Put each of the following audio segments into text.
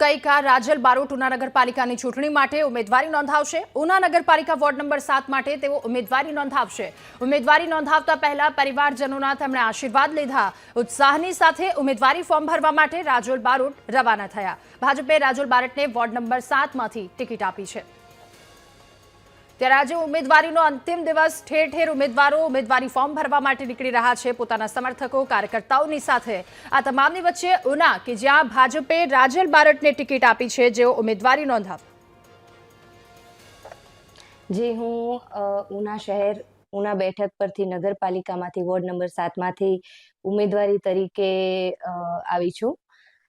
ગઈકાલ રાજલ બારોટ ઉના નગરપાલિકાની ચૂંટણી માટે ઉમેદવારી નોંધાવશે। ઉના નગરપાલિકા વોર્ડ નંબર 7 માટે તેઓ ઉમેદવારી નોંધાવશે। ઉમેદવારી નોંધાવતા પહેલા પરિવારજનોના તેમણે આશીર્વાદ લીધા। ઉત્સાહની સાથે ઉમેદવારી ફોર્મ ભરવા માટે રાજલ બારોટ રવાના થયા। ભાજપે રાજલ બારોટને વોર્ડ નંબર 7 માંથી ટિકિટ આપી છે। ત્યારે આજે ઉમેદવારીનો અંતિમ દિવસ ઠેર ઠેર ઉમેદવારો ઉમેદવારી ફોર્મ ભરવા માટે નીકળી રહ્યા છે પોતાના સમર્થકો કાર્યકર્તાઓની સાથે। આ તમામની વચ્ચે ઉના કે જ્યાં ભાજપે રાજલ બારોટને ટિકિટ આપી છે જેઓ ઉમેદવારી નોંધાવ। જે હું ઉના શહેર ઉના બેઠક પરથી નગરપાલિકામાંથી વોર્ડ નંબર 7 માંથી ઉમેદવારી તરીકે આવી છું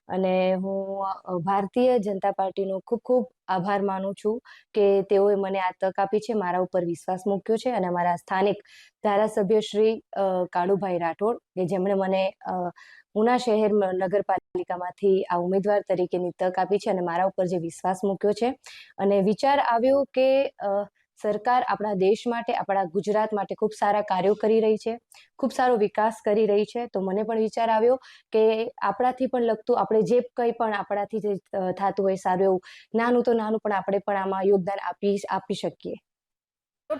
અને હું ભારતીય જનતા પાર્ટીનો ખૂબ ખૂબ આભાર માનું છું કે તેઓએ મને આ તક આપી છે, મારા ઉપર વિશ્વાસ મૂક્યો છે અને અમારા સ્થાનિક ધારાસભ્ય શ્રી કાળુભાઈ રાઠોડ કે જેમણે મને ઉના શહેર નગરપાલિકામાંથી આ ઉમેદવાર તરીકેની તક આપી છે અને મારા ઉપર જે વિશ્વાસ મૂક્યો છે અને વિચાર આવ્યો કે સરકાર આપણા દેશ માટે આપણા ગુજરાત માટે ખૂબ સારા કાર્યો કરી રહી છે, ખૂબ સારો વિકાસ કરી રહી છે। તો મને પણ વિચાર આવ્યો કે આપણાથી પણ લગતું આપણે જે કંઈ પણ આપણાથી જે થતું હોય સારું એવું નાનું તો નાનું પણ આપણે પણ આમાં યોગદાન આપી શકીએ।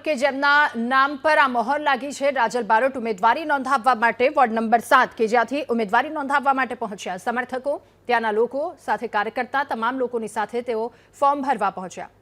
કે જેમના નામ પર આ મહોર લાગી છે રાજલ બારોટ ઉમેદવારી નોંધાવવા માટે વોર્ડ નંબર 7 કે જ્યાંથી ઉમેદવારી નોંધાવવા માટે પહોંચ્યા। સમર્થકો ત્યાંના લોકો સાથે કાર્યકર્તા તમામ લોકોની સાથે તેઓ ફોર્મ ભરવા પહોંચ્યા।